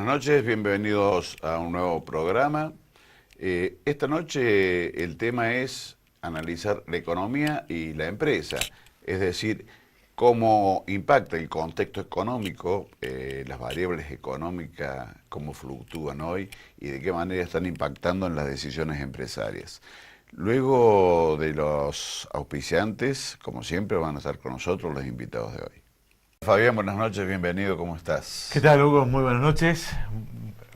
Buenas noches, bienvenidos a un nuevo programa. Esta noche el tema es analizar la economía y la empresa, es decir, cómo impacta el contexto económico, las variables económicas, cómo fluctúan hoy y de qué manera están impactando en las decisiones empresarias. Luego de los auspiciantes, como siempre, van a estar con nosotros los invitados de hoy. Fabián, buenas noches, bienvenido, ¿cómo estás? ¿Qué tal, Hugo? Muy buenas noches.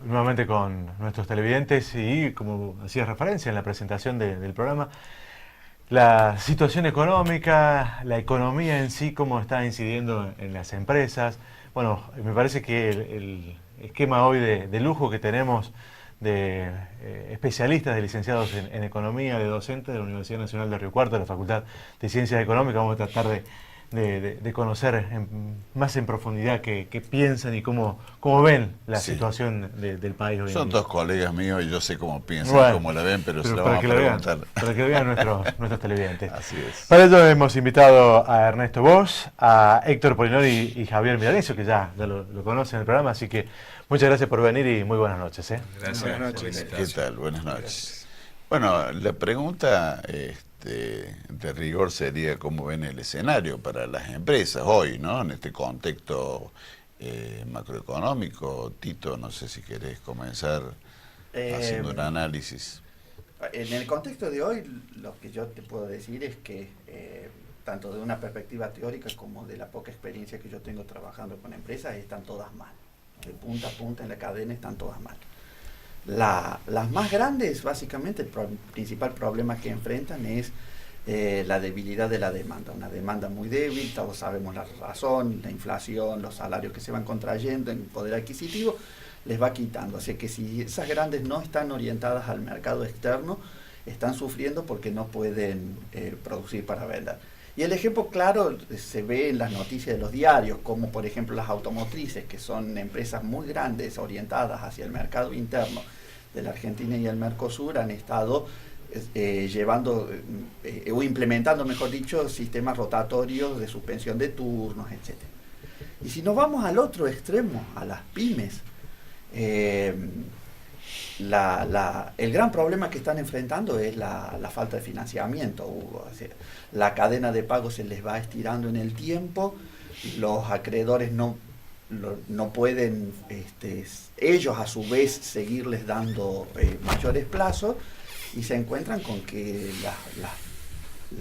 Nuevamente con nuestros televidentes y, como hacías referencia en la presentación del programa, la situación económica, la economía en sí, cómo está incidiendo en las empresas. Bueno, me parece que el esquema hoy de lujo que tenemos de especialistas, de licenciados en economía, de docentes de la Universidad Nacional de Río Cuarto, de la Facultad de Ciencias Económicas, vamos a tratar de conocer más en profundidad qué piensan y cómo ven la situación del país hoy en día. Son dos colegas míos y yo sé cómo piensan, bueno, cómo la ven, pero se la para vamos que a preguntar. Para que lo vean nuestros televidentes. Así es. Para ello hemos invitado a Ernesto Bosch, a Héctor Polinori y Javier Milanesio, que ya lo conocen en el programa, así que muchas gracias por venir y muy buenas noches. Gracias. Buenas noches. ¿Qué tal? Buenas noches. Gracias. Bueno, la pregunta de rigor sería cómo ven el escenario para las empresas hoy, ¿no? En este contexto macroeconómico. Tito, no sé si querés comenzar haciendo un análisis. En el contexto de hoy, lo que yo te puedo decir es que tanto de una perspectiva teórica como de la poca experiencia que yo tengo trabajando con empresas, están todas mal. De punta a punta en la cadena están todas mal. Las más grandes, básicamente, el principal problema que enfrentan es la debilidad de la demanda. Una demanda muy débil, todos sabemos la razón, la inflación, los salarios que se van contrayendo, el poder adquisitivo les va quitando. Así que si esas grandes no están orientadas al mercado externo, están sufriendo porque no pueden producir para vender. Y el ejemplo claro se ve en las noticias de los diarios, como por ejemplo las automotrices, que son empresas muy grandes orientadas hacia el mercado interno de la Argentina y el Mercosur, han estado llevando o implementando, mejor dicho, sistemas rotatorios de suspensión de turnos, etc. Y si nos vamos al otro extremo, a las pymes, el gran problema que están enfrentando es la falta de financiamiento. O sea, la cadena de pago se les va estirando en el tiempo, los acreedores no pueden ellos a su vez seguirles dando mayores plazos y se encuentran con que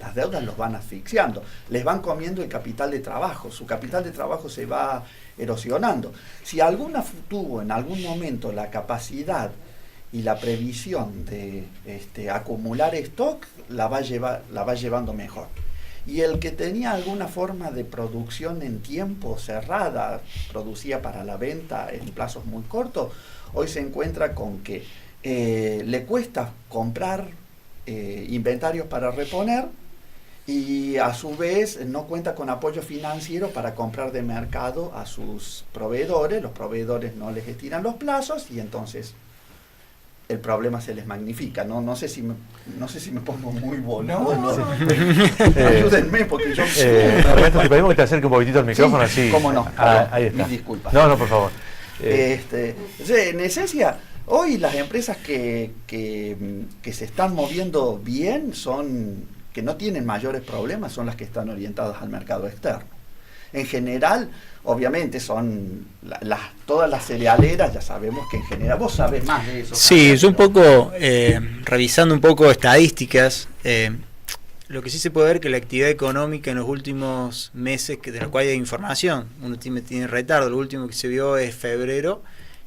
las deudas los van asfixiando, les van comiendo el capital de trabajo, su capital de trabajo se va erosionando. Si alguna tuvo en algún momento la capacidad y la previsión de acumular stock, la va llevando mejor. Y el que tenía alguna forma de producción en tiempo cerrada, producía para la venta en plazos muy cortos, hoy se encuentra con que le cuesta comprar inventarios para reponer y a su vez no cuenta con apoyo financiero para comprar de mercado a sus proveedores, los proveedores no les estiran los plazos y entonces el problema se les magnifica. No sé si me pongo muy boludo. Ayúdenme porque yo... Ernesto, te pedimos que te acerque un poquitito al micrófono, sí, así. Cómo no. Ahí está. Mis disculpas. No, por favor. En esencia, hoy las empresas que se están moviendo bien que no tienen mayores problemas, son las que están orientadas al mercado externo. En general, obviamente, son todas las cerealeras, ya sabemos que en general, vos sabés más de eso. Sí, yo un poco, revisando un poco estadísticas, lo que sí se puede ver que la actividad económica en los últimos meses, de los cuales hay información, uno tiene retardo, lo último que se vio es febrero,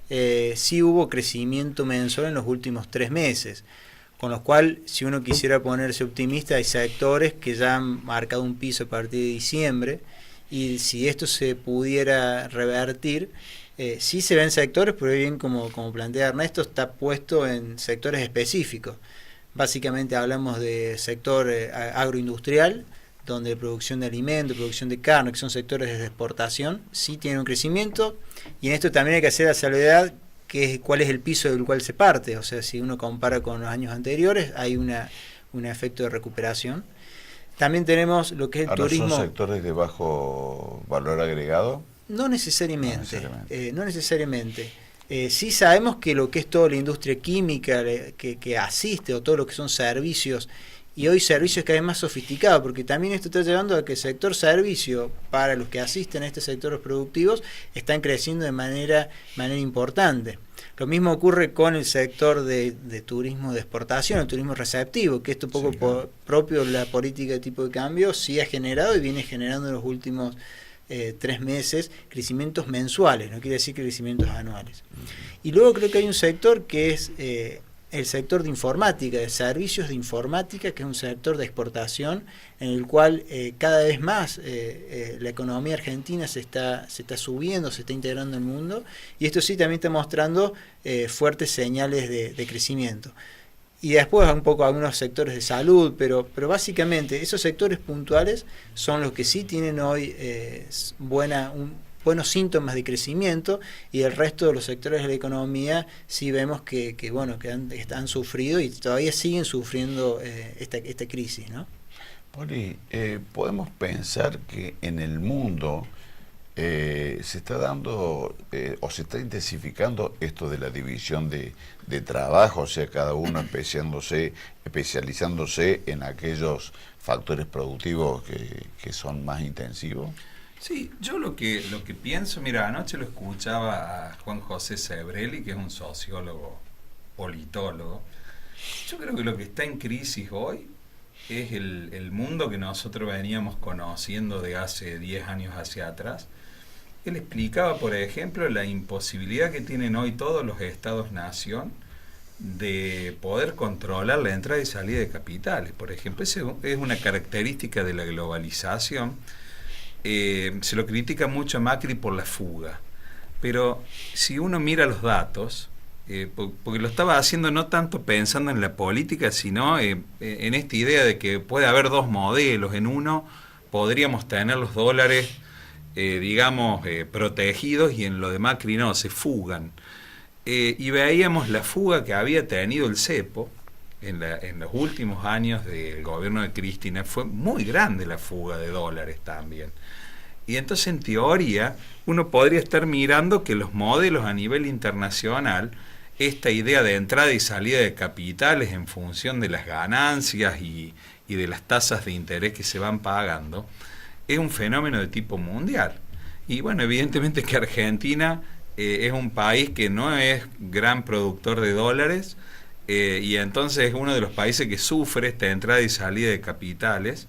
sí hubo crecimiento mensual en los últimos 3 meses. Con lo cual, si uno quisiera ponerse optimista, hay sectores que ya han marcado un piso a partir de diciembre, y si esto se pudiera revertir, sí se ven sectores, pero bien como plantea Ernesto, está puesto en sectores específicos. Básicamente hablamos de sector agroindustrial, donde producción de alimentos, producción de carne, que son sectores de exportación, sí tienen un crecimiento, y en esto también hay que hacer la salvedad cuál es el piso del cual se parte. O sea, si uno compara con los años anteriores, hay un efecto de recuperación. También tenemos lo que es el turismo. ¿Son sectores de bajo valor agregado? No necesariamente. No necesariamente. Sí sabemos que lo que es toda la industria química que asiste, o todo lo que son servicios, y hoy servicios cada vez más sofisticados, porque también esto está llevando a que el sector servicio, para los que asisten a estos sectores productivos, están creciendo de manera importante. Lo mismo ocurre con el sector de turismo de exportación, el turismo receptivo, que esto poco propio de la política de tipo de cambio sí ha generado y viene generando en los últimos 3 meses crecimientos mensuales, no quiere decir crecimientos anuales. Y luego creo que hay un sector que es el sector de informática, de servicios de informática, que es un sector de exportación en el cual cada vez más la economía argentina se está subiendo, se está integrando al mundo, y esto sí también está mostrando fuertes señales de crecimiento. Y después un poco algunos sectores de salud, pero básicamente esos sectores puntuales son los que sí tienen hoy buenos síntomas de crecimiento, y el resto de los sectores de la economía sí vemos que han sufrido y todavía siguen sufriendo esta crisis, ¿no? Poli, podemos pensar que en el mundo se está dando o se está intensificando esto de la división de trabajo, o sea, cada uno especializándose en aquellos factores productivos que son más intensivos. Sí, yo lo que pienso, mira, anoche lo escuchaba a Juan José Sebrelli, que es un sociólogo, politólogo. Yo creo que lo que está en crisis hoy es el mundo que nosotros veníamos conociendo de hace 10 años hacia atrás. Él explicaba, por ejemplo, la imposibilidad que tienen hoy todos los estados-nación de poder controlar la entrada y salida de capitales. Por ejemplo, esa es una característica de la globalización. Se lo critica mucho a Macri por la fuga, pero si uno mira los datos, porque lo estaba haciendo no tanto pensando en la política, sino en esta idea de que puede haber dos modelos. En uno podríamos tener los dólares, protegidos, y en lo de Macri no, se fugan. Y veíamos la fuga que había tenido el cepo en los últimos años del gobierno de Cristina. Fue muy grande la fuga de dólares también. Y entonces, en teoría, uno podría estar mirando que los modelos a nivel internacional, esta idea de entrada y salida de capitales en función de las ganancias y de las tasas de interés que se van pagando, es un fenómeno de tipo mundial. Y bueno, evidentemente que Argentina es un país que no es gran productor de dólares, y entonces es uno de los países que sufre esta entrada y salida de capitales,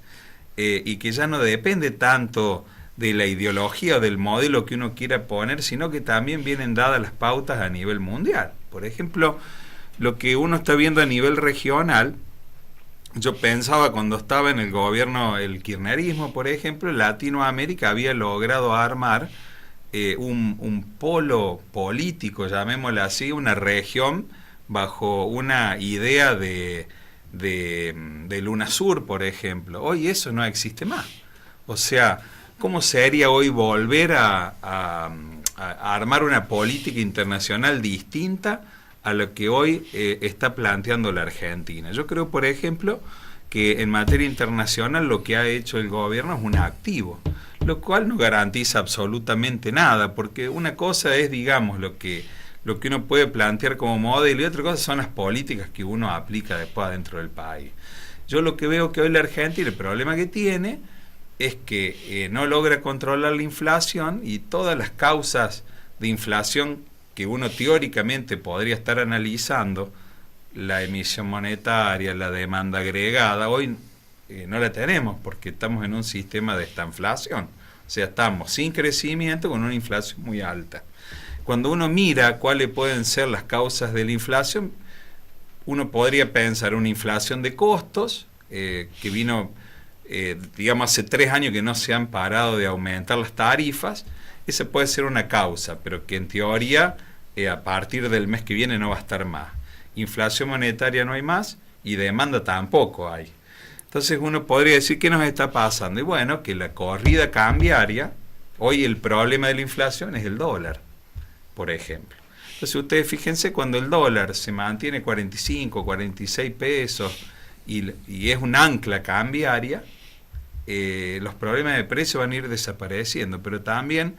y que ya no depende tanto de la ideología o del modelo que uno quiera poner, sino que también vienen dadas las pautas a nivel mundial. Por ejemplo, lo que uno está viendo a nivel regional, yo pensaba cuando estaba en el gobierno, el kirchnerismo, por ejemplo, Latinoamérica había logrado armar un polo político, llamémoslo así, una región bajo una idea de UNASUR, por ejemplo. Hoy eso no existe más. O sea, ¿cómo sería hoy volver a armar una política internacional distinta a lo que hoy está planteando la Argentina? Yo creo, por ejemplo, que en materia internacional lo que ha hecho el gobierno es un activo, lo cual no garantiza absolutamente nada, porque una cosa es, digamos, lo que uno puede plantear como modelo, y otra cosa son las políticas que uno aplica después adentro del país. Yo lo que veo que hoy la Argentina, el problema que tiene es que no logra controlar la inflación, y todas las causas de inflación que uno teóricamente podría estar analizando, la emisión monetaria, la demanda agregada, hoy no la tenemos porque estamos en un sistema de estanflación. O sea, estamos sin crecimiento con una inflación muy alta. Cuando uno mira cuáles pueden ser las causas de la inflación, uno podría pensar una inflación de costos, que vino, hace 3 años que no se han parado de aumentar las tarifas. Esa puede ser una causa, pero que en teoría a partir del mes que viene no va a estar más. Inflación monetaria no hay más, y demanda tampoco hay. Entonces uno podría decir, ¿qué nos está pasando? Y bueno, que la corrida cambiaria, hoy el problema de la inflación es el dólar, por ejemplo. Entonces ustedes fíjense, cuando el dólar se mantiene 45, 46 pesos y es un ancla cambiaria, los problemas de precio van a ir desapareciendo, pero también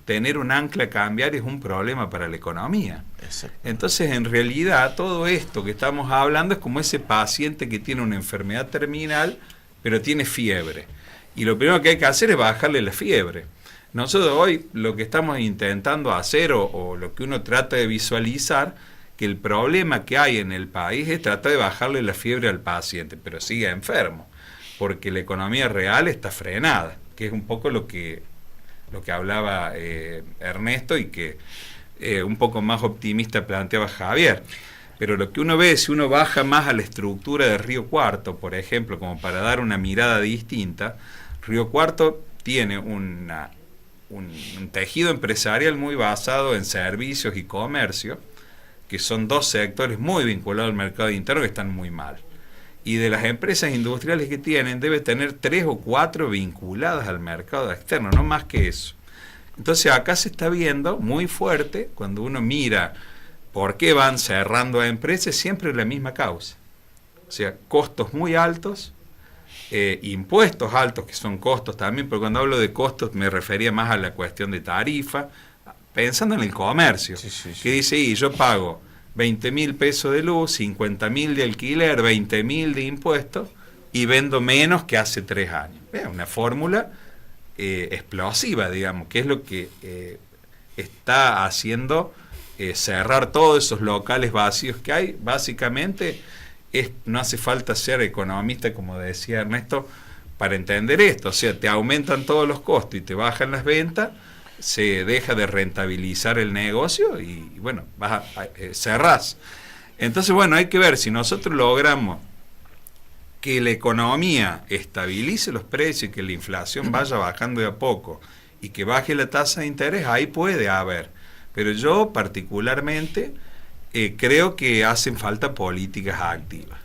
tener un ancla cambiaria es un problema para la economía. Exacto. Entonces, en realidad, todo esto que estamos hablando es como ese paciente que tiene una enfermedad terminal, pero tiene fiebre. Y lo primero que hay que hacer es bajarle la fiebre. Nosotros hoy lo que estamos intentando hacer, o lo que uno trata de visualizar, que el problema que hay en el país es tratar de bajarle la fiebre al paciente, pero sigue enfermo, porque la economía real está frenada, que es un poco lo que hablaba Ernesto y que un poco más optimista planteaba Javier. Pero lo que uno ve, si uno baja más a la estructura de Río Cuarto, por ejemplo, como para dar una mirada distinta, Río Cuarto tiene un tejido empresarial muy basado en servicios y comercio, que son dos sectores muy vinculados al mercado interno que están muy mal. Y de las empresas industriales que tienen, debe tener 3 o 4 vinculadas al mercado externo, no más que eso. Entonces acá se está viendo muy fuerte, cuando uno mira por qué van cerrando a empresas, siempre la misma causa. O sea, costos muy altos, impuestos altos, que son costos también, pero cuando hablo de costos me refería más a la cuestión de tarifa, pensando en el comercio, que dice, y yo pago 20.000 pesos de luz, 50.000 de alquiler, 20.000 de impuestos, y vendo menos que hace 3 años. Es una fórmula explosiva, digamos, que es lo que está haciendo cerrar todos esos locales vacíos que hay. Básicamente, no hace falta ser economista, como decía Ernesto, para entender esto. O sea, te aumentan todos los costos y te bajan las ventas, se deja de rentabilizar el negocio y bueno, cerrás. Entonces, bueno, hay que ver si nosotros logramos que la economía estabilice los precios y que la inflación vaya bajando de a poco y que baje la tasa de interés, ahí puede haber. Pero yo particularmente creo que hacen falta políticas activas.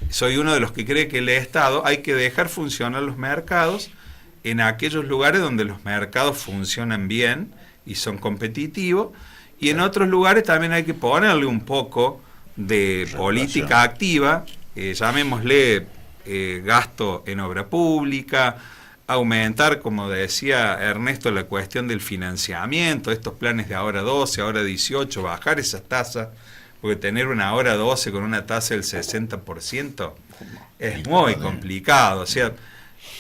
Soy uno de los que cree que el Estado hay que dejar funcionar los mercados en aquellos lugares donde los mercados funcionan bien y son competitivos, y en otros lugares también hay que ponerle un poco de política activa, llamémosle gasto en obra pública, aumentar, como decía Ernesto, la cuestión del financiamiento, estos planes de ahora 12, ahora 18, bajar esas tasas, porque tener una ahora 12 con una tasa del 60% es muy complicado.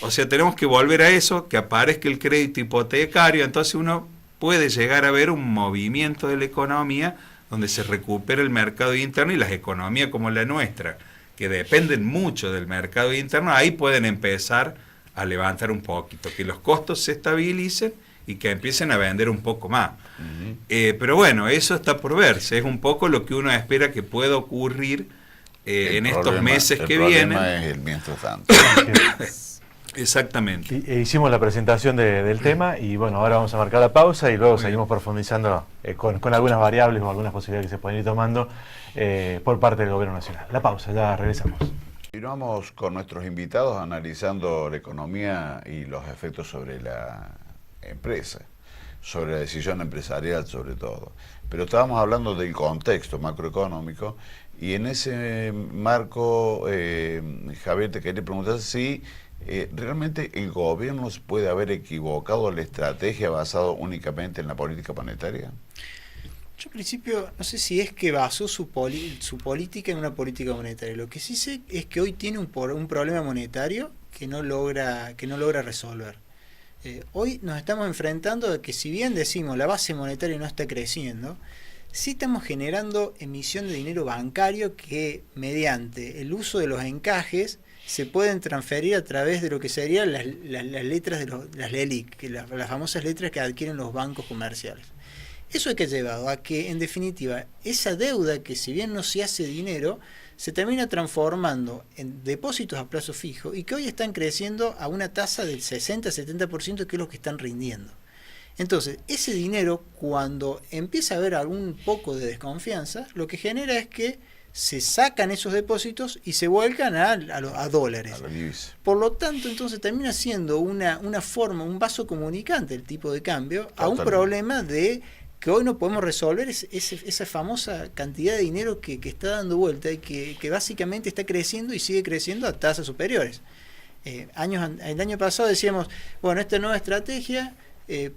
O sea, tenemos que volver a eso, que aparezca el crédito hipotecario, entonces uno puede llegar a ver un movimiento de la economía donde se recupera el mercado interno, y las economías como la nuestra, que dependen mucho del mercado interno, ahí pueden empezar a levantar un poquito, que los costos se estabilicen y que empiecen a vender un poco más. Pero bueno, eso está por verse, es un poco lo que uno espera que pueda ocurrir en estos meses que vienen. El problema es el mientras tanto. Exactamente. Hicimos la presentación del tema y bueno, ahora vamos a marcar la pausa y luego seguimos profundizando con algunas variables o algunas posibilidades que se pueden ir tomando por parte del Gobierno Nacional. La pausa, ya regresamos. Continuamos con nuestros invitados analizando la economía y los efectos sobre la empresa, sobre la decisión empresarial sobre todo. Pero estábamos hablando del contexto macroeconómico y en ese marco, Javier, te quería preguntar si realmente el gobierno se puede haber equivocado la estrategia basada únicamente en la política monetaria. Yo al principio no sé si es que basó su política en una política monetaria. Lo que sí sé es que hoy tiene un problema monetario que no logra resolver. Hoy nos estamos enfrentando a que, si bien decimos la base monetaria no está creciendo, sí estamos generando emisión de dinero bancario que, mediante el uso de los encajes, se pueden transferir a través de lo que serían las letras de las LELIC, las famosas letras que adquieren los bancos comerciales. Eso es que ha llevado a que, en definitiva, esa deuda que, si bien no se hace dinero, se termina transformando en depósitos a plazo fijo y que hoy están creciendo a una tasa del 60-70%, que es lo que están rindiendo. Entonces, ese dinero, cuando empieza a haber algún poco de desconfianza, lo que genera es que se sacan esos depósitos y se vuelcan a dólares. Por lo tanto, entonces termina siendo una forma, un vaso comunicante el tipo de cambio a un problema de que hoy no podemos resolver, esa famosa cantidad de dinero que está dando vuelta y que básicamente está creciendo y sigue creciendo a tasas superiores. El año pasado decíamos, bueno, esta nueva estrategia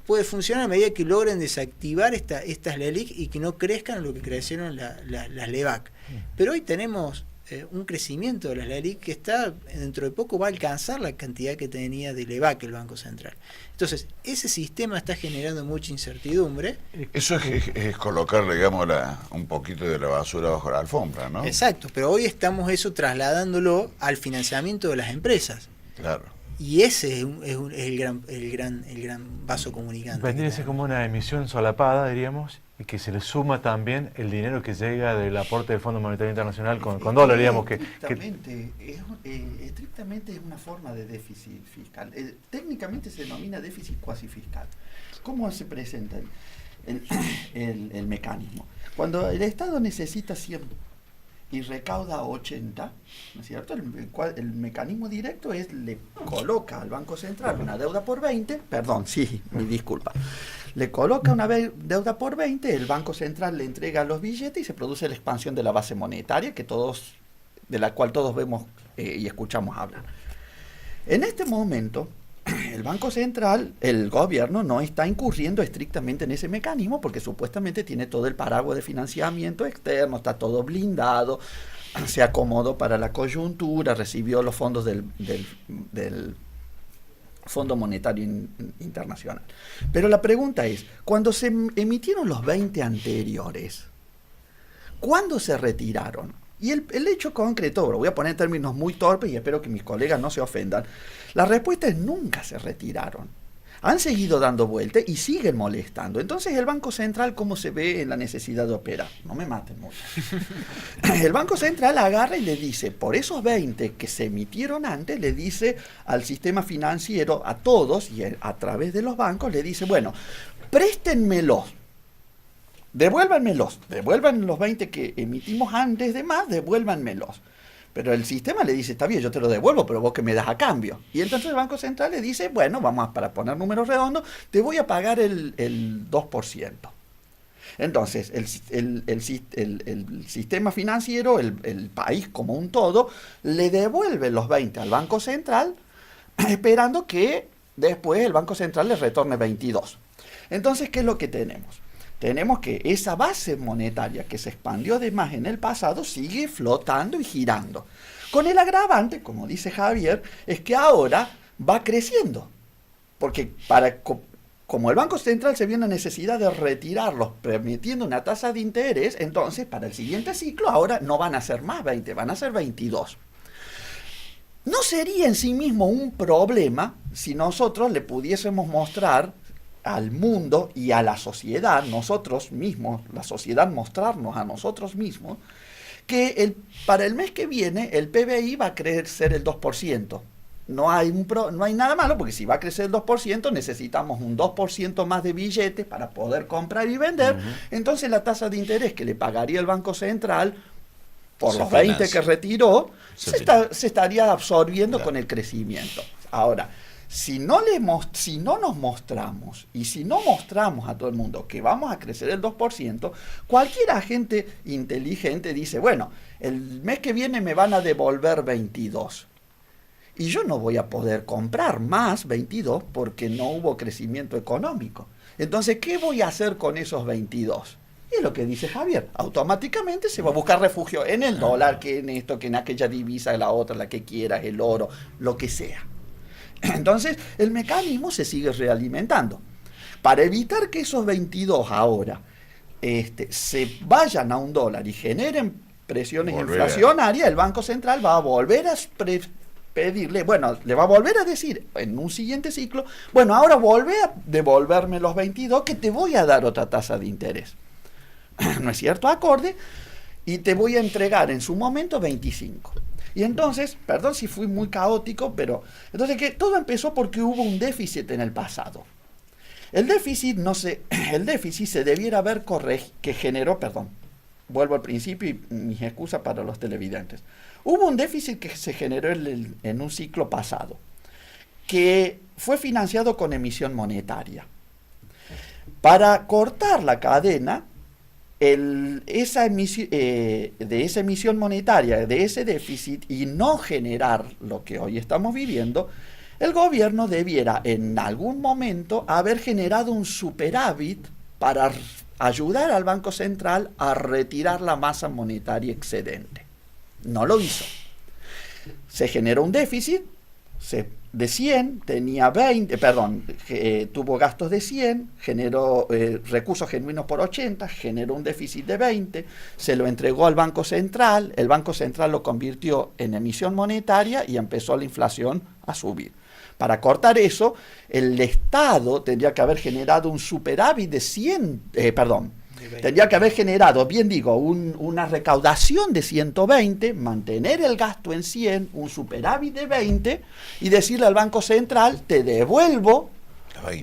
puede funcionar a medida que logren desactivar estas LELIC y que no crezcan lo que crecieron las LEVAC. Pero hoy tenemos un crecimiento de las LELIC que está, dentro de poco va a alcanzar la cantidad que tenía de LEVAC el Banco Central. Entonces, ese sistema está generando mucha incertidumbre. Eso es colocar, digamos, un poquito de la basura bajo la alfombra, ¿no? Exacto, pero hoy estamos eso trasladándolo al financiamiento de las empresas. Claro. Y ese es el gran vaso comunicante. Vendría a ser como una emisión solapada, diríamos, y que se le suma también el dinero que llega del aporte del Fondo Monetario Internacional con dólares, digamos. Estrictamente es una forma de déficit fiscal. Técnicamente se denomina déficit cuasi fiscal. ¿Cómo se presenta el mecanismo? Cuando el Estado necesita 100 y recauda 80, ¿no es cierto? El mecanismo directo es, le coloca al Banco Central una deuda por 20, mi disculpa, le coloca una deuda por 20, el Banco Central le entrega los billetes y se produce la expansión de la base monetaria de la cual todos vemos y escuchamos hablar. En este momento, el Banco Central, el gobierno, no está incurriendo estrictamente en ese mecanismo porque supuestamente tiene todo el paraguas de financiamiento externo, está todo blindado, se acomodó para la coyuntura, recibió los fondos del Fondo Monetario Internacional. Pero la pregunta es, cuando se emitieron los 20 anteriores, ¿cuándo se retiraron? Y el hecho concreto, lo voy a poner en términos muy torpes y espero que mis colegas no se ofendan, la respuesta es nunca se retiraron. Han seguido dando vueltas y siguen molestando. Entonces el Banco Central, ¿cómo se ve en la necesidad de operar? No me maten mucho. El Banco Central agarra y le dice, por esos 20 que se emitieron antes, le dice al sistema financiero, a todos y a través de los bancos, le dice, bueno, préstenmelos. Devuelvan los 20 que emitimos antes de más, devuélvanmelos. Pero el sistema le dice, está bien, yo te lo devuelvo, pero vos que me das a cambio. Y entonces el Banco Central le dice, bueno, para poner números redondos, te voy a pagar el 2%. Entonces, el sistema financiero, el país como un todo, le devuelve los 20 al Banco Central, esperando que después el Banco Central le retorne 22. Entonces, ¿qué es lo que tenemos? Tenemos que esa base monetaria que se expandió de más en el pasado sigue flotando y girando. Con el agravante, como dice Javier, es que ahora va creciendo. Porque como el Banco Central se vio en la necesidad de retirarlos permitiendo una tasa de interés, entonces para el siguiente ciclo ahora no van a ser más 20, van a ser 22. No sería en sí mismo un problema si nosotros le pudiésemos mostrar al mundo y a la sociedad, nosotros mismos, la sociedad mostrarnos a nosotros mismos, que para el mes que viene el PBI va a crecer el 2%. No hay nada malo, porque si va a crecer el 2%, necesitamos un 2% más de billetes para poder comprar y vender. Entonces la tasa de interés que le pagaría el Banco Central por los 20 que retiró, se estaría absorbiendo con el crecimiento. Ahora, si no nos mostramos y si no mostramos a todo el mundo que vamos a crecer el 2%, cualquier agente inteligente dice, bueno, el mes que viene me van a devolver 22. Y yo no voy a poder comprar más 22 porque no hubo crecimiento económico. Entonces, ¿qué voy a hacer con esos 22? Y es lo que dice Javier, automáticamente se va a buscar refugio en el dólar, que en esto, que en aquella divisa, la otra, la que quieras, el oro, lo que sea. Entonces, el mecanismo se sigue realimentando. Para evitar que esos 22 ahora se vayan a un dólar y generen presiones inflacionarias, el Banco Central va a volver a pedirle, le va a volver a decir en un siguiente ciclo, bueno, ahora vuelve a devolverme los 22 que te voy a dar otra tasa de interés. ¿No es cierto? Acorde, y te voy a entregar en su momento 25. Y entonces, perdón si fui muy caótico, pero entonces que todo empezó porque hubo un déficit en el pasado. El déficit se debiera haber que generó, vuelvo al principio y mis excusas para los televidentes. Hubo un déficit que se generó en un ciclo pasado, que fue financiado con emisión monetaria. Para cortar la cadena, de esa emisión monetaria, de ese déficit, y no generar lo que hoy estamos viviendo, el gobierno debiera en algún momento haber generado un superávit para ayudar al Banco Central a retirar la masa monetaria excedente. No lo hizo. Se generó un déficit de 100, tenía 20, tuvo gastos de 100, generó recursos genuinos por 80, generó un déficit de 20, se lo entregó al Banco Central, el Banco Central lo convirtió en emisión monetaria y empezó la inflación a subir. Para cortar eso, el Estado tendría que haber generado un superávit de 100, tendría que haber generado, una recaudación de 120, mantener el gasto en 100, un superávit de 20 y decirle al Banco Central, te devuelvo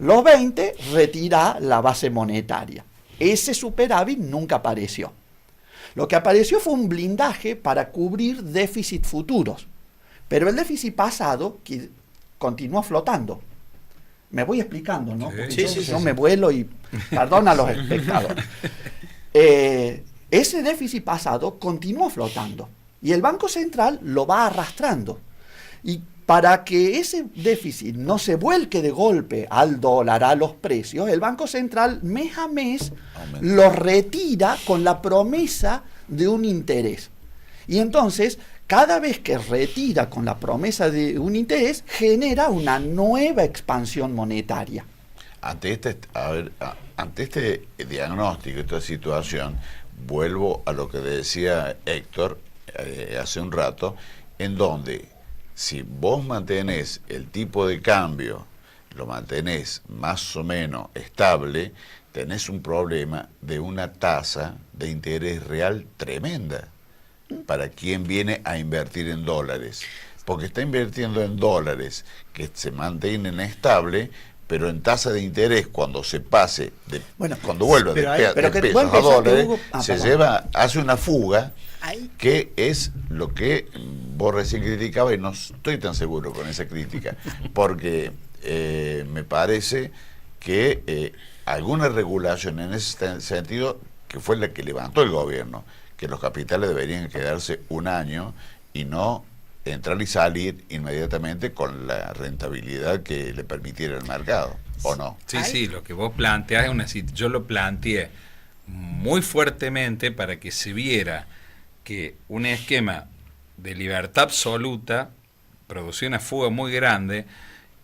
los 20, retira la base monetaria. Ese superávit nunca apareció. Lo que apareció fue un blindaje para cubrir déficits futuros, pero el déficit pasado continúa flotando. Me voy explicando, ¿no? Porque yo me vuelo y perdona a los espectadores. Ese déficit pasado continúa flotando y el Banco Central lo va arrastrando. Y para que ese déficit no se vuelque de golpe al dólar, a los precios, el Banco Central mes a mes lo retira con la promesa de un interés. Y entonces, cada vez que retira con la promesa de un interés, genera una nueva expansión monetaria. Ante este diagnóstico, esta situación, vuelvo a lo que decía Héctor hace un rato, en donde si vos mantenés el tipo de cambio, lo mantenés más o menos estable, tenés un problema de una tasa de interés real tremenda para quien viene a invertir en dólares, porque está invirtiendo en dólares que se mantienen estables, pero en tasa de interés cuando se pase cuando vuelva de pesos a dólares, hace una fuga que es lo que vos recién criticabas, y no estoy tan seguro con esa crítica, porque me parece que alguna regulación en ese sentido, que fue la que levantó el gobierno, que los capitales deberían quedarse un año y no entrar y salir inmediatamente con la rentabilidad que le permitiera el mercado, ¿o no? Sí, lo que vos planteás es yo lo planteé muy fuertemente para que se viera que un esquema de libertad absoluta producía una fuga muy grande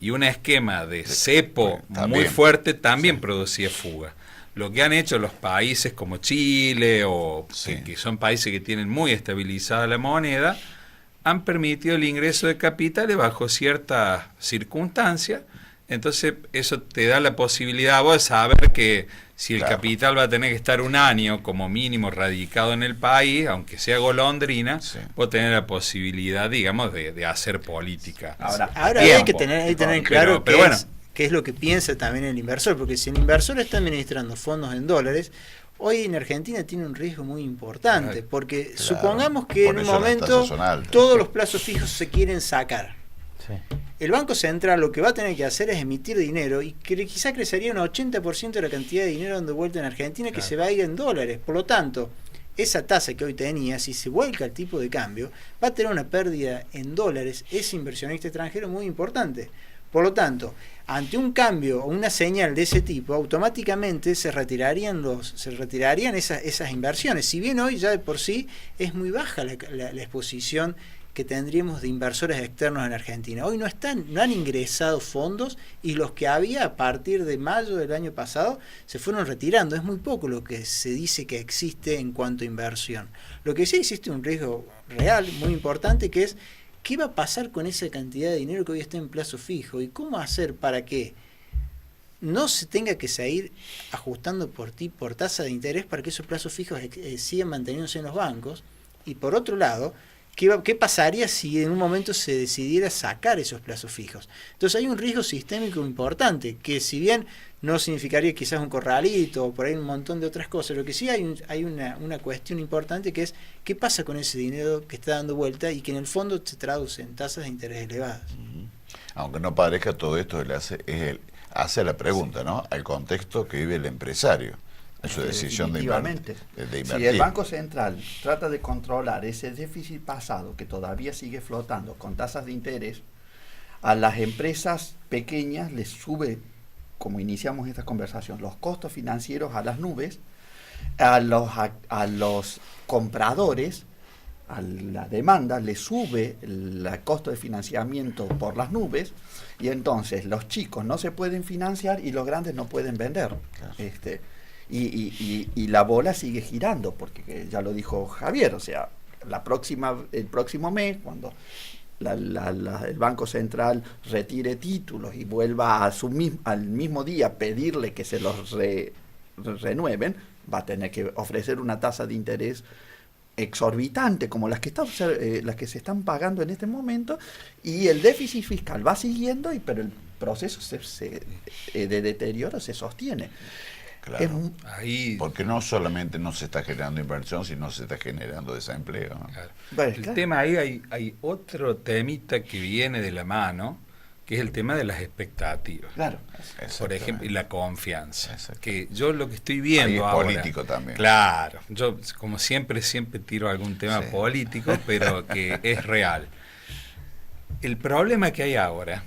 y un esquema de cepo muy fuerte también producía fuga. Lo que han hecho los países como Chile que son países que tienen muy estabilizada la moneda, han permitido el ingreso de capitales bajo ciertas circunstancias. Entonces eso te da la posibilidad a vos de saber que si el capital va a tener que estar un año como mínimo radicado en el país, aunque sea golondrina, vos tenés la posibilidad, digamos, de hacer política. Ahora hay que tener claro qué es lo que piensa también el inversor, porque si el inversor está administrando fondos en dólares, hoy en Argentina tiene un riesgo muy importante, porque supongamos que en un momento todos los plazos fijos se quieren sacar. Sí. El Banco Central lo que va a tener que hacer es emitir dinero y que quizá crecería un 80% de la cantidad de dinero dando vuelta en Argentina que se va a ir en dólares. Por lo tanto, esa tasa que hoy tenía, si se vuelca el tipo de cambio, va a tener una pérdida en dólares ese inversionista extranjero muy importante. Por lo tanto, ante un cambio o una señal de ese tipo, automáticamente se retirarían esas inversiones. Si bien hoy ya de por sí es muy baja la exposición que tendríamos de inversores externos en Argentina. Hoy no han ingresado fondos y los que había a partir de mayo del año pasado se fueron retirando. Es muy poco lo que se dice que existe en cuanto a inversión. Lo que sí existe un riesgo real muy importante, que es ¿qué va a pasar con esa cantidad de dinero que hoy está en plazo fijo? ¿Y cómo hacer para que no se tenga que seguir ajustando por tasa de interés para que esos plazos fijos sigan manteniéndose en los bancos? Y por otro lado, ¿qué pasaría si en un momento se decidiera sacar esos plazos fijos? Entonces hay un riesgo sistémico importante, que si bien no significaría quizás un corralito o por ahí un montón de otras cosas, lo que sí hay una cuestión importante, que es ¿qué pasa con ese dinero que está dando vuelta y que en el fondo se traduce en tasas de interés elevadas? Aunque no parezca, todo esto hace la pregunta, ¿no?, al contexto que vive el empresario en su decisión de invertir. Si el Banco Central trata de controlar ese déficit pasado que todavía sigue flotando con tasas de interés, A las empresas pequeñas les sube, como iniciamos esta conversación, los costos financieros a las nubes, a los compradores, a la demanda le sube el costo de financiamiento por las nubes, y entonces los chicos no se pueden financiar y los grandes no pueden vender. Claro. Y la bola sigue girando, porque ya lo dijo Javier, o sea, el próximo mes, cuando el Banco Central retire títulos y vuelva al mismo día pedirle que se los renueven, va a tener que ofrecer una tasa de interés exorbitante como las que se están pagando en este momento, y el déficit fiscal va siguiendo, pero el proceso de deterioro se sostiene. Claro. Porque no solamente no se está generando inversión, sino se está generando desempleo, ¿no? Claro. Bueno, El claro. tema ahí hay otro temita que viene de la mano, que es el tema de las expectativas. Claro. Por ejemplo, y la confianza. Exacto. Que yo lo que estoy Ahí viendo es ahora. político también. Claro. Yo, como siempre tiro algún tema Sí. político, pero que es real. El problema que hay ahora,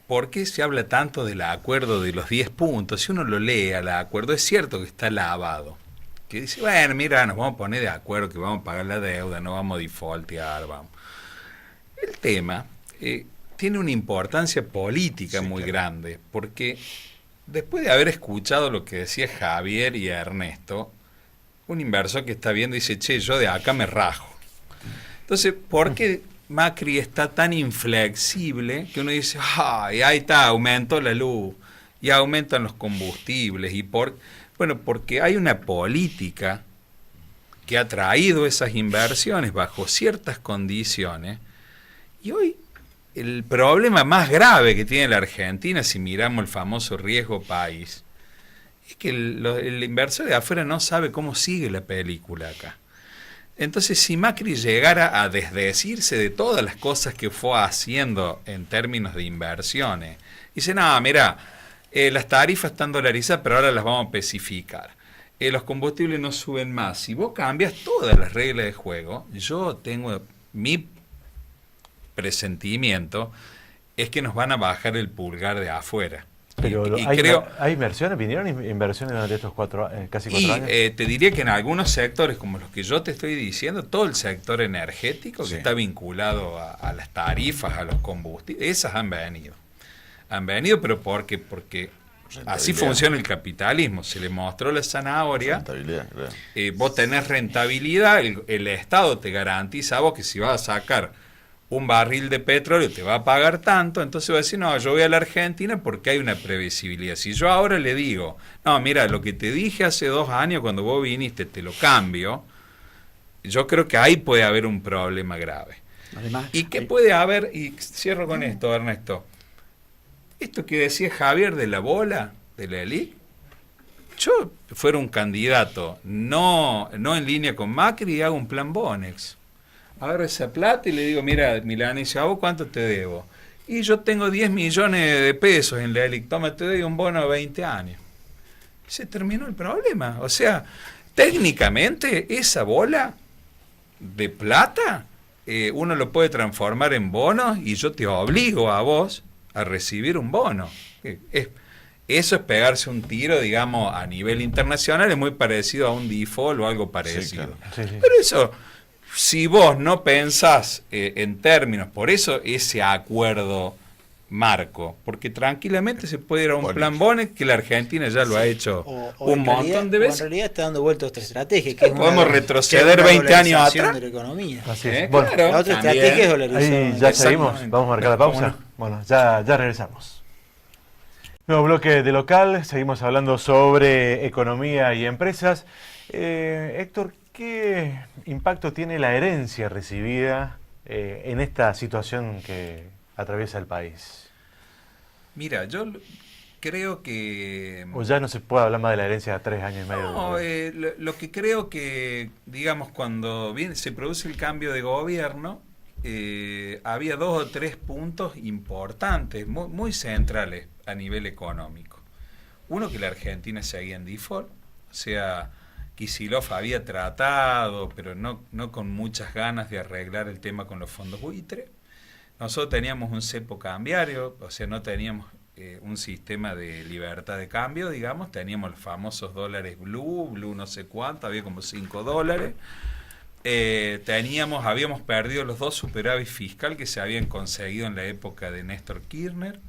¿por qué se habla tanto del acuerdo de los 10 puntos? Si uno lo lee al acuerdo, es cierto que está lavado. Que dice, bueno, mira, nos vamos a poner de acuerdo que vamos a pagar la deuda, no vamos a defaultear, vamos. El tema tiene una importancia política muy grande, porque después de haber escuchado lo que decía Javier y Ernesto, un inversor que está viendo dice, che, yo de acá me rajo. Entonces, ¿por qué Macri está tan inflexible que uno dice, ay, ahí está, aumentó la luz, y aumentan los combustibles, bueno, porque hay una política que ha traído esas inversiones bajo ciertas condiciones, y hoy el problema más grave que tiene la Argentina, si miramos el famoso riesgo país, es que el inversor de afuera no sabe cómo sigue la película acá. Entonces, si Macri llegara a desdecirse de todas las cosas que fue haciendo en términos de inversiones, dice, no, mira, las tarifas están dolarizadas, pero ahora las vamos a especificar. Los combustibles no suben más. Si vos cambias todas las reglas de juego, yo tengo mi presentimiento, es que nos van a bajar el pulgar de afuera. Pero Y hay, creo, ¿hay inversiones? ¿Vinieron inversiones durante estos casi 4 años? te diría que en algunos sectores, como los que yo te estoy diciendo, todo el sector energético Sí. que está vinculado a las tarifas, a los combustibles, esas han venido. Han venido, pero porque así funciona el capitalismo. Se le mostró la zanahoria, Rentabilidad, claro. vos tenés rentabilidad, el Estado te garantiza a vos que si vas a sacar un barril de petróleo te va a pagar tanto, entonces va a decir, no, yo voy a la Argentina porque hay una previsibilidad. Si yo ahora le digo, no, mira, lo que te dije hace 2 años cuando vos viniste te lo cambio, yo creo que ahí puede haber un problema grave. Además, ¿Y qué puede haber? Y cierro con esto, Ernesto. Esto que decía Javier de la bola, de la ELIC, yo fuera un candidato no en línea con Macri y hago un plan Bonex. Agarro esa plata y le digo, mira, Milanese, ¿a vos cuánto te debo? Y yo tengo 10 millones de pesos en la ELIC, toma, te doy un bono de 20 años. Se terminó el problema. O sea, técnicamente esa bola de plata uno lo puede transformar en bonos y yo te obligo a vos a recibir un bono. Eso es pegarse un tiro, digamos, a nivel internacional, es muy parecido a un default o algo parecido. Sí, claro. Sí, sí. Pero eso, si vos no pensás en términos, por eso ese acuerdo marco, porque tranquilamente se puede ir a un Bonex. plan Bonex, que la Argentina ya lo ha hecho O un en montón realidad- de o veces. en realidad está dando vuelta otra estrategia. Que es Podemos una- retroceder que es una 20 años dolarización atrás. de la economía. Así es. ¿Eh? Bueno, Claro, La otra también. estrategia es dolarizar. ahí ya seguimos. Exactamente. Vamos a marcar la pausa. ¿Cómo no? Bueno, ya regresamos. Nuevo bloque de local. Seguimos hablando sobre economía y empresas. Héctor, ¿qué impacto tiene la herencia recibida en esta situación que atraviesa el país? Mira, yo creo que... ¿O ya no se puede hablar más de la herencia de 3 años y medio? No, lo que creo que, digamos, cuando se produce el cambio de gobierno, había 2 o 3 puntos importantes, muy, muy centrales a nivel económico. Uno, que la Argentina seguía en default, o sea, Kicillof había tratado, pero no con muchas ganas de arreglar el tema con los fondos buitre. nosotros teníamos un cepo cambiario, o sea, no teníamos un sistema de libertad de cambio, digamos, teníamos los famosos dólares blue no sé cuánto, había como $5. Habíamos perdido los 2 superávit fiscal que se habían conseguido en la época de Néstor Kirchner.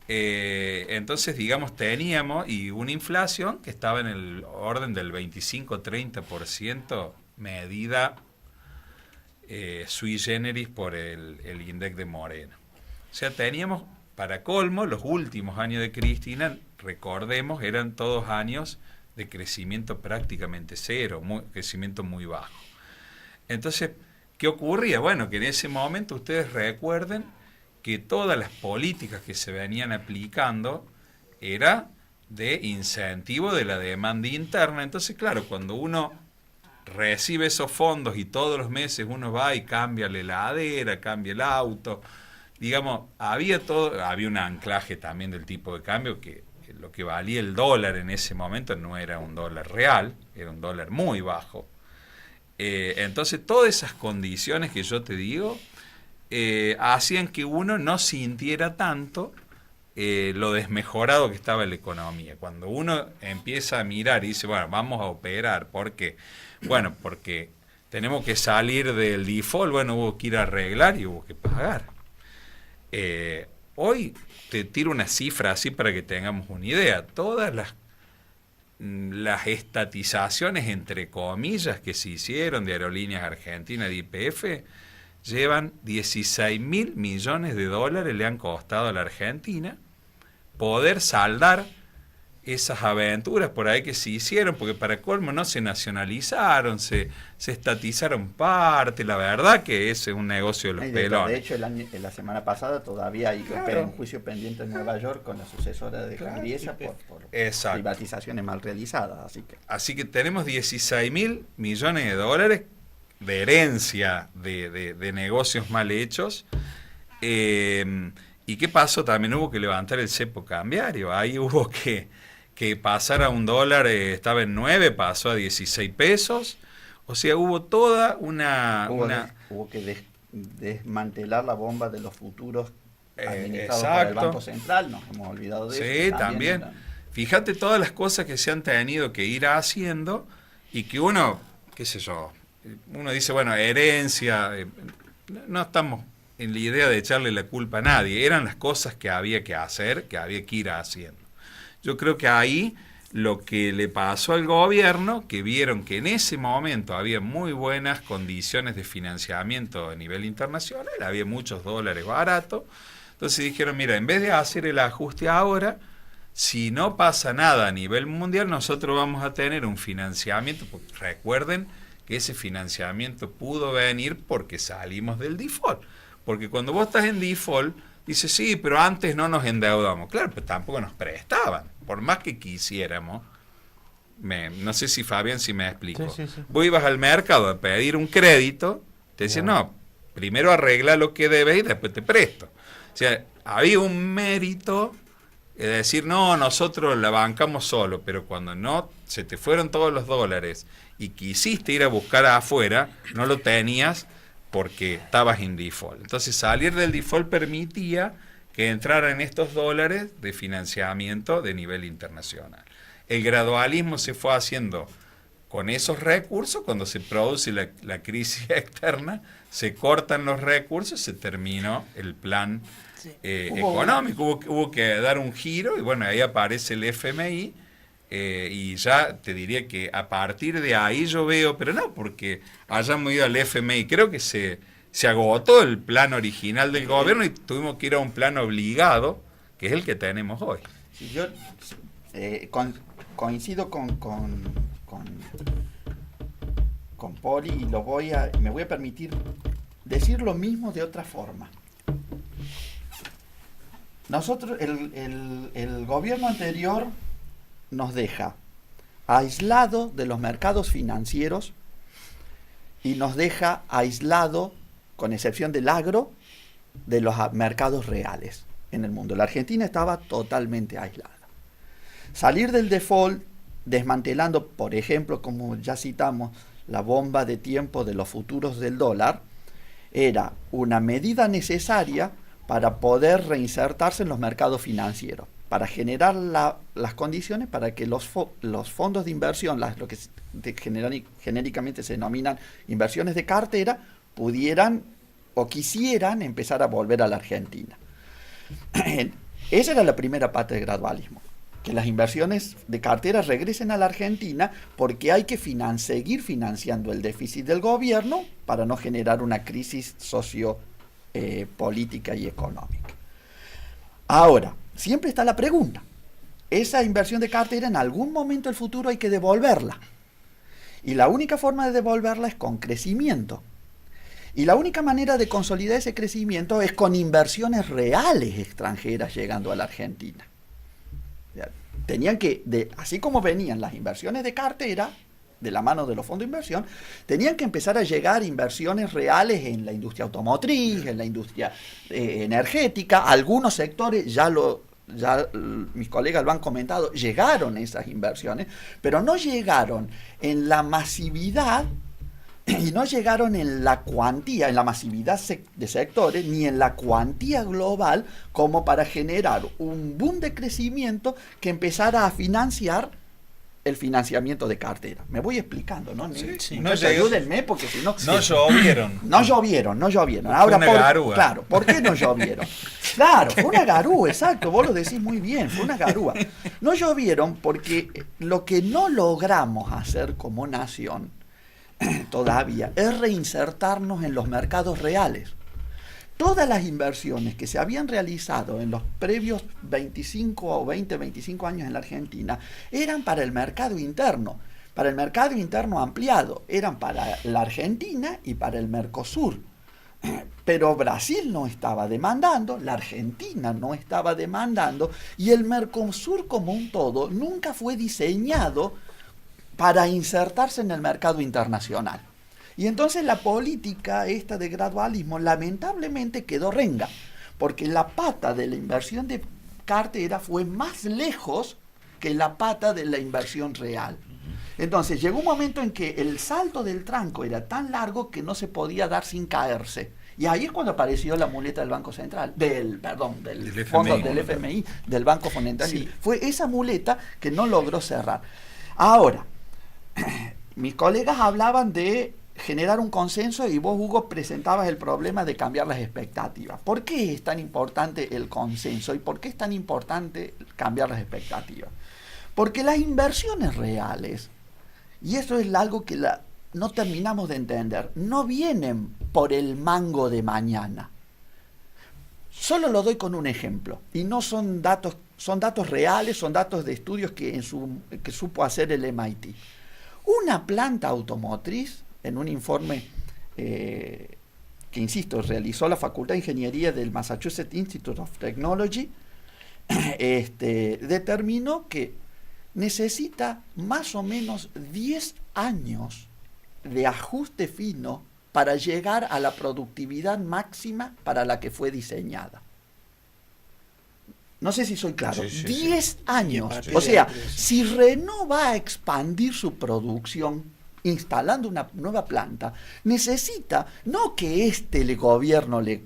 Entonces, digamos, teníamos y una inflación que estaba en el orden del 25-30%, medida sui generis por el INDEC de Moreno. O sea, teníamos, para colmo, los últimos años de Cristina, recordemos, eran todos años de crecimiento prácticamente cero, crecimiento muy bajo. Entonces, ¿qué ocurría? Bueno, que en ese momento ustedes recuerden que todas las políticas que se venían aplicando era de incentivo de la demanda interna. Entonces, claro, cuando uno recibe esos fondos y todos los meses uno va y cambia la heladera, cambia el auto, digamos, había un anclaje también del tipo de cambio, que lo que valía el dólar en ese momento no era un dólar real, era un dólar muy bajo. Entonces, todas esas condiciones que yo te digo hacían que uno no sintiera tanto lo desmejorado que estaba la economía. Cuando uno empieza a mirar y dice, bueno, vamos a operar, ¿por qué? Bueno, porque tenemos que salir del default, bueno, hubo que ir a arreglar y hubo que pagar. Hoy te tiro una cifra así para que tengamos una idea. Todas las estatizaciones, entre comillas, que se hicieron de Aerolíneas Argentinas, de YPF, llevan 16.000 millones de dólares, le han costado a la Argentina poder saldar esas aventuras por ahí que se hicieron, porque para colmo no se nacionalizaron, se estatizaron parte. La verdad que ese es un negocio de los pelones. De hecho, la semana pasada todavía hay un juicio pendiente en Nueva York con la sucesora de Cambiesa por privatizaciones mal realizadas. Así que tenemos 16.000 millones de dólares de herencia de negocios mal hechos. ¿Y qué pasó? También hubo que levantar el cepo cambiario. Ahí hubo que pasar a un dólar, estaba en 9, pasó a 16 pesos. O sea, hubo toda Hubo que desmantelar la bomba de los futuros administrados por el Banco Central. Nos hemos olvidado de eso. Sí, también. Fíjate todas las cosas que se han tenido que ir haciendo y que uno, qué sé yo, uno dice, bueno, herencia, no estamos en la idea de echarle la culpa a nadie, eran las cosas que había que hacer, que había que ir haciendo. Yo creo que ahí lo que le pasó al gobierno, que vieron que en ese momento había muy buenas condiciones de financiamiento a nivel internacional, había muchos dólares baratos, entonces dijeron, mira, en vez de hacer el ajuste ahora, si no pasa nada a nivel mundial, nosotros vamos a tener un financiamiento, porque recuerden que ese financiamiento pudo venir porque salimos del default. Porque cuando vos estás en default, dices, sí, pero antes no nos endeudamos. Claro, pero tampoco nos prestaban, por más que quisiéramos. No sé si Fabián, si me explico. Sí. Vos ibas al mercado a pedir un crédito, te decían, no, primero arregla lo que debes y después te presto. O sea, había un mérito de decir, no, nosotros la bancamos solo, pero cuando no se te fueron todos los dólares y quisiste ir a buscar afuera, no lo tenías porque estabas en default. Entonces, salir del default permitía que entraran estos dólares de financiamiento de nivel internacional. El gradualismo se fue haciendo con esos recursos. Cuando se produce la crisis externa, se cortan los recursos, se terminó el plan económico. Hubo que dar un giro y bueno, ahí aparece el FMI. Y ya te diría que a partir de ahí yo veo, pero no porque hayamos ido al FMI, creo que se agotó el plan original del gobierno y tuvimos que ir a un plan obligado, que es el que tenemos hoy. Sí, yo coincido con Poli y me voy a permitir decir lo mismo de otra forma. Nosotros, el gobierno anterior nos deja aislado de los mercados financieros y nos deja aislado, con excepción del agro, de los mercados reales en el mundo. La Argentina estaba totalmente aislada. Salir del default, desmantelando, por ejemplo, como ya citamos, la bomba de tiempo de los futuros del dólar, era una medida necesaria para poder reinsertarse en los mercados financieros, para generar las condiciones para que los fondos de inversión, lo que genéricamente se denominan inversiones de cartera, pudieran o quisieran empezar a volver a la Argentina. Esa era la primera parte del gradualismo, que las inversiones de cartera regresen a la Argentina porque hay que seguir financiando el déficit del gobierno para no generar una crisis política y económica. Ahora, siempre está la pregunta, esa inversión de cartera en algún momento del futuro hay que devolverla. Y la única forma de devolverla es con crecimiento. Y la única manera de consolidar ese crecimiento es con inversiones reales extranjeras llegando a la Argentina. Tenían que, así como venían las inversiones de cartera, de la mano de los fondos de inversión, tenían que empezar a llegar inversiones reales en la industria automotriz, en la industria energética. Algunos sectores, mis colegas lo han comentado, llegaron esas inversiones, pero no llegaron en la masividad y no llegaron en la cuantía, en la masividad de sectores, ni en la cuantía global como para generar un boom de crecimiento que empezara a financiar el financiamiento de cartera. Me voy explicando, ¿no? Sí, ayúdenme, porque si no... No llovieron. No llovieron. Ahora, fue una garúa. Claro, ¿por qué no llovieron? Claro, fue una garúa, exacto, vos lo decís muy bien, fue una garúa. No llovieron porque lo que no logramos hacer como nación todavía es reinsertarnos en los mercados reales. Todas las inversiones que se habían realizado en los previos 25 o 25 años en la Argentina eran para el mercado interno ampliado, eran para la Argentina y para el Mercosur. Pero Brasil no estaba demandando, la Argentina no estaba demandando, y el Mercosur como un todo nunca fue diseñado para insertarse en el mercado internacional. Y entonces la política esta de gradualismo lamentablemente quedó renga, porque la pata de la inversión de cartera fue más lejos que la pata de la inversión real. Entonces llegó un momento en que el salto del tranco era tan largo que no se podía dar sin caerse. Y ahí es cuando apareció la muleta del Banco Central, del FMI, del Banco Monetario. Sí. Fue esa muleta que no logró cerrar. Ahora, mis colegas hablaban de generar un consenso y vos, Hugo, presentabas el problema de cambiar las expectativas. ¿Por qué es tan importante el consenso y por qué es tan importante cambiar las expectativas? Porque las inversiones reales, y eso es algo que no terminamos de entender, no vienen por el mango de mañana. Solo lo doy con un ejemplo, y no son datos reales, son datos de estudios que supo hacer el MIT. Una planta automotriz, en un informe que, insisto, realizó la Facultad de Ingeniería del Massachusetts Institute of Technology, determinó que necesita más o menos 10 años de ajuste fino para llegar a la productividad máxima para la que fue diseñada. No sé si soy claro. Sí, 10 años. Sí, o sea, si Renault va a expandir su producción instalando una nueva planta, necesita no que el gobierno le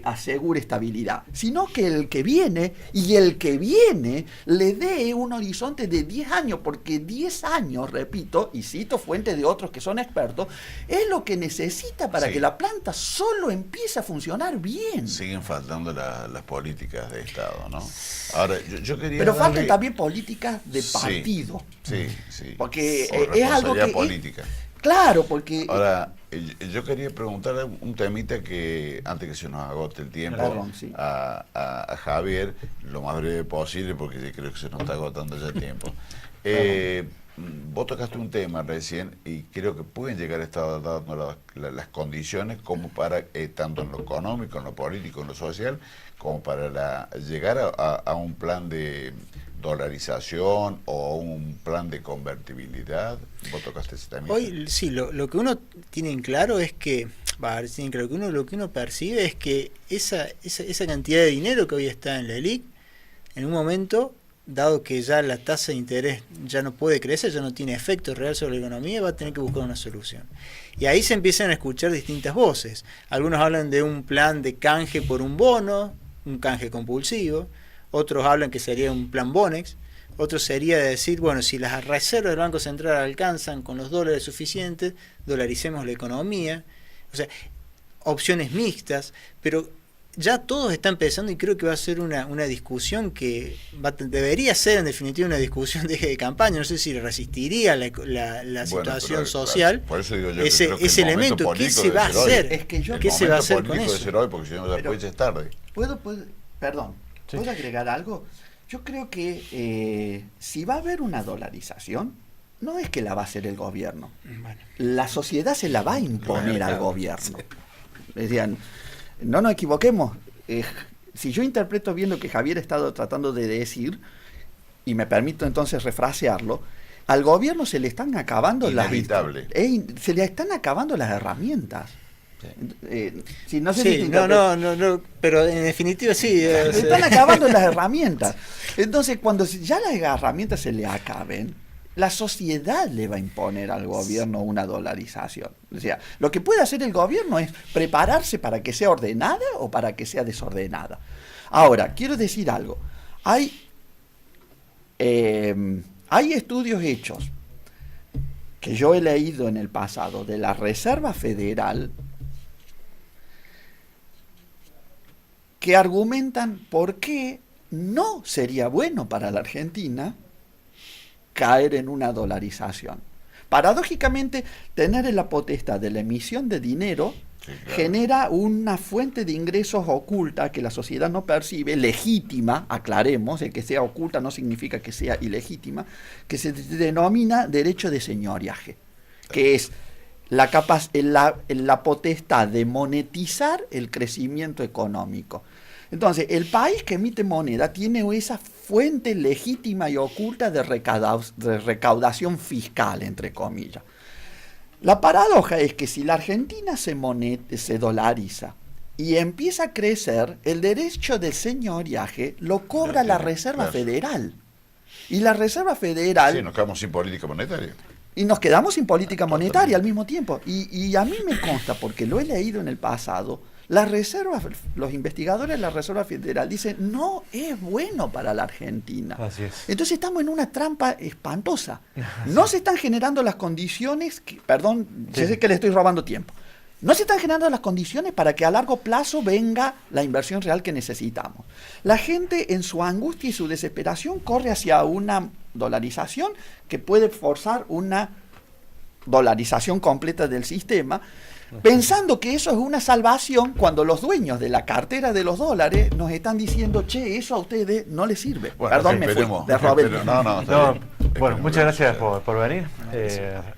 asegure estabilidad, sino que el que viene le dé un horizonte de 10 años, porque 10 años, repito, y cito fuentes de otros que son expertos, es lo que necesita para que la planta solo empiece a funcionar bien. Siguen faltando las políticas de Estado, ¿no? Ahora, yo quería Pero faltan también políticas de partido. Sí. Porque es algo que... política. Claro, porque... Ahora, yo quería preguntarle un temita que, antes que se nos agote el tiempo, Perdón, sí. a Javier, lo más breve posible, porque creo que se nos está agotando ya el tiempo. Vos tocaste un tema recién y creo que pueden llegar a estar dando las condiciones como para, tanto en lo económico, en lo político, en lo social, como para llegar a un plan de dolarización o un plan de convertibilidad. Vos tocaste ese tema. Hoy sí, lo que uno tiene en claro es que, lo que uno percibe es que esa cantidad de dinero que hoy está en la ELIC, en un momento dado que ya la tasa de interés ya no puede crecer, ya no tiene efecto real sobre la economía, va a tener que buscar una solución. Y ahí se empiezan a escuchar distintas voces. Algunos hablan de un plan de canje por un bono, un canje compulsivo. Otros hablan que sería un plan Bonex. Otro sería decir, bueno, si las reservas del Banco Central alcanzan con los dólares suficientes, dolaricemos la economía. O sea, opciones mixtas, pero ya todos están empezando y creo que va a ser una discusión que debería ser en definitiva una discusión de campaña. No sé si resistiría la situación pero, social, por eso digo yo ese elemento. ¿Qué se va a hacer? Es que yo, ¿Qué se va a hacer con de eso? ser hoy, porque si no después ya es tarde. Perdón, Sí. ¿puedo agregar algo? Yo creo que si va a haber una dolarización, no es que la va a hacer el gobierno. Bueno. La sociedad se la va a imponer al gobierno. Decían, no nos equivoquemos. Si yo interpreto bien lo que Javier ha estado tratando de decir, y me permito entonces refrasearlo, al gobierno se le están acabando Inevitable. se le están acabando las herramientas. Si no sé Sí, si te no, pero en definitiva sí. se le están acabando las herramientas. Entonces, cuando ya las herramientas se le acaben, la sociedad le va a imponer al gobierno una dolarización. O sea, lo que puede hacer el gobierno es prepararse para que sea ordenada o para que sea desordenada. Ahora, quiero decir algo. Hay estudios hechos que yo he leído en el pasado de la Reserva Federal que argumentan por qué no sería bueno para la Argentina caer en una dolarización. Paradójicamente, tener la potestad de la emisión de dinero genera una fuente de ingresos oculta que la sociedad no percibe, legítima, aclaremos, el que sea oculta no significa que sea ilegítima, que se denomina derecho de señoriaje, que es la potestad de monetizar el crecimiento económico. Entonces, el país que emite moneda tiene esa fuente legítima y oculta de recaudación fiscal, entre comillas. La paradoja es que si la Argentina se dolariza y empieza a crecer, el derecho de señoriaje lo cobra la Reserva Federal. Y la Reserva Federal... Sí, nos quedamos sin política monetaria. Y nos quedamos sin política monetaria al mismo tiempo. Y a mí me consta, porque lo he leído en el pasado, los investigadores de la Reserva Federal dicen, no es bueno para la Argentina. Así es. Entonces estamos en una trampa espantosa. No se están generando las condiciones, perdón, Sí. sé que le estoy robando tiempo. No se están generando las condiciones para que a largo plazo venga la inversión real que necesitamos. La gente en su angustia y su desesperación corre hacia una dolarización que puede forzar una dolarización completa del sistema, pensando que eso es una salvación cuando los dueños de la cartera de los dólares nos están diciendo, che, eso a ustedes no les sirve. Bueno, Perdón, me fui, les robé. No, está No, bien. bueno, Esperemos. muchas gracias por venir.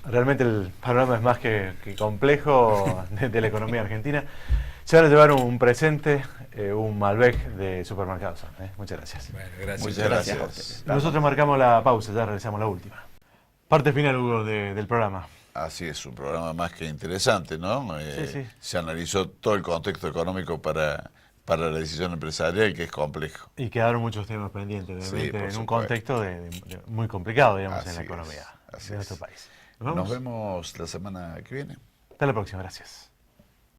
Realmente el panorama es más que complejo de la economía argentina. Se van a llevar un presente, un Malbec de supermercados. Muchas gracias. Bueno, gracias. Muchas Gracias a gracias. ustedes. Nosotros marcamos la pausa, ya regresamos a la última. Parte final, Hugo, del programa. Así es, un programa más que interesante, ¿no? Sí. Se analizó todo el contexto económico para la decisión empresarial, que es complejo. Y quedaron muchos temas pendientes, Sí, obviamente, por en un supuesto. contexto muy complicado, digamos, en Así la es, economía así de nuestro es. país. Nos vemos la semana que viene. Hasta la próxima, gracias.